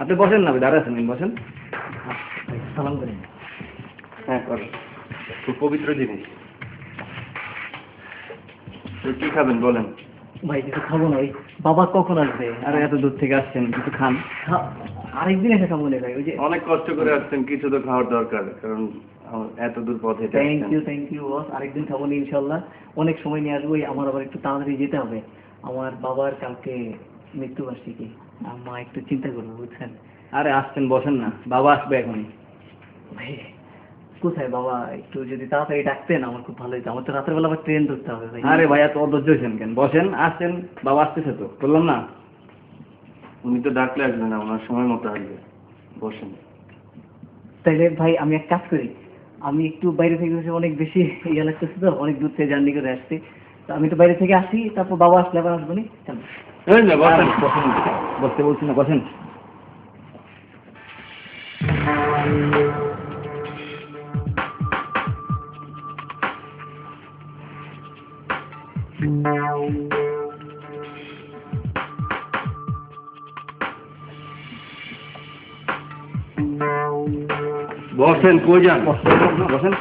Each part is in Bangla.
আপনি বসেন না, দাঁড়া আছেন, বসেন। সালাম করেন। হ্যাঁ করেন, খুব পবিত্র জিনিস। কি খাবেন বলেন? ভাই কিছু খাবো না, ওই বাবা কখন আসবে? আরে এত দূর থেকে আসছেন, কিছু খান। আরেকদিন এসে খাবো না ভাই, ওই যে অনেক কষ্ট করে আসছেন, কিছু তো খাওয়ার দরকার, কারণ এত দূর পথ হেঁটে আসছেন। থ্যাংক ইউ বস, আরেকদিন খাবো না ইনশাল্লাহ, অনেক সময় নিয়ে আসবো। আমার আবার একটু তাড়াতাড়ি যেতে হবে, আমার বাবার কালকে মৃত্যুবার্ষিকী, মা একটু চিন্তা করবো বুঝছেন। আরে আসছেন, বসেন না, বাবা আসবে এখনই। ভাই কোথায় বাবা? একটু যদি তাড়াতাড়ি ডাকতেন আমার খুব ভালো হতো, আমার তো রাতের বেলা আবার ট্রেন ধরতে হবে ভাই। আরে ভাই এত অধৈর্য হয়েছেন কেন? বসেন, আসছেন, বাবা আসতেছে তো, বললাম না। উনি তো ডাকলে আসবে না, ওনার সময় মতো আসবে। বসেন। তাইলে ভাই আমি এক কাজ করি, আমি একটু বাইরে থেকে এসে অনেক বেশি ইয়ে লাগতেছে তো, অনেক দূর থেকে জার্নি করে আসছি, তো আমি তো বাইরে থেকে আসি, তারপর বাবা আসলে আবার আসবো নি। বসেন, বসেন, বসতে বলছি না, বসেন। বসেন, কই যান? বসেন,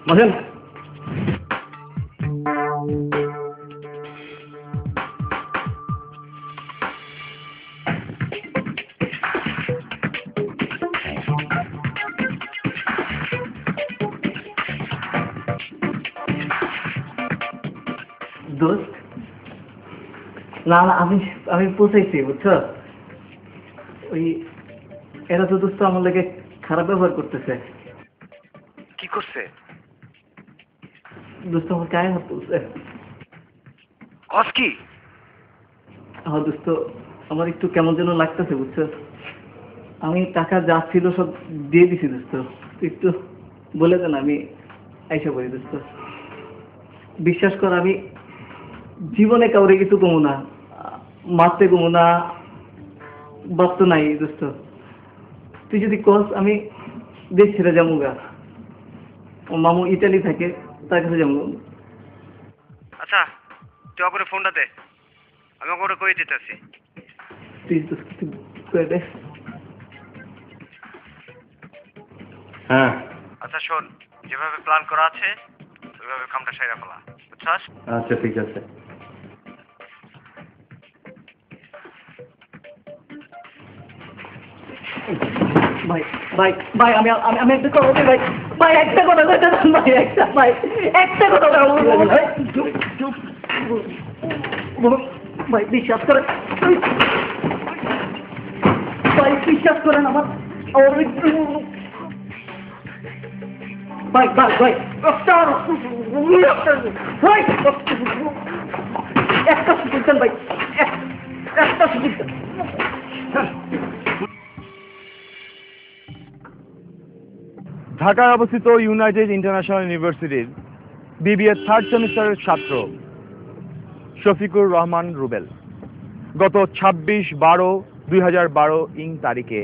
বসেন। দোস্ত না না, আমি আমি পৌঁছাইছি বুঝছো, ওই এরা তো দোস্ত আমার লাগে খারাপ ব্যবহার করতেছে। কি করছে? দোস্ত আমার গায়ে হাত তুলছে। কস কি? হ্যাঁ দোস্ত, আমার একটু কেমন যেন লাগতেছে বুঝছো, আমি টাকা যা ছিল সব দিয়ে দিছি দোস্ত, তুই একটু বলে দেন আমি আইসা পড়ি দোস্ত। বিশ্বাস কর আমি জীবনে কাউরে কিছু কমু না, মারতে কমু না, বাপ তো নাই দোস্ত, তুই যদি কস আমি দেশ ছেড়ে যাবো গা, ও মামু ইটালি থাকে, তার কাছে যাবো। আচ্ছা তুই ওপরে ফোনটা দে, আমি ওপরে কই দিতেছি। তুই দোস্ত তুই করে দে। হ্যাঁ আচ্ছা শোন, যেভাবে প্ল্যান করা আছে ওইভাবে কামটা সেরে ফেলা, বুঝছাস? আচ্ছা ঠিক আছে। ভাই ভাই ভাই আমি আমি আমি একটা কথা বলি ভাই, ভাই একটা কথা কইতে দেন ভাই, একটা কথা বলবো ভাই, ভাই বিশ্বাস করেন, ভাই বিশ্বাস করেন আমার ভাই ভাই ভাই ভাই একটা সুযোগ দেন ভাই, একটা সুযোগ দেন। ঢাকায় অবস্থিত ইউনাইটেড ইন্টারন্যাশনাল ইউনিভার্সিটির বিবিএ থার্ড সেমিস্টারের ছাত্র শফিকুর রহমান রুবেল গত 26/12/2012 তারিখে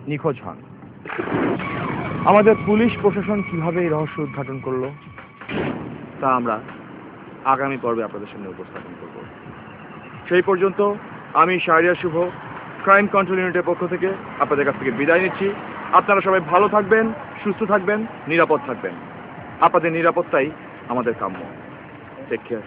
নিখোঁজ হন। আমাদের পুলিশ প্রশাসন কিভাবে এই রহস্য উদ্ঘাটন করলো তা আমরা আগামী পর্বে আপনাদের সামনে উপস্থাপন করব। সেই পর্যন্ত আমি শাহরিয়ার শুভ ক্রাইম কন্ট্রোল ইউনিটের পক্ষ থেকে আপনাদের কাছ থেকে বিদায় নিচ্ছি। আপনারা সবাই ভালো থাকবেন, সুস্থ থাকবেন, নিরাপদ থাকবেন। আপনাদের নিরাপত্তাই আমাদের কাম্য। Take care.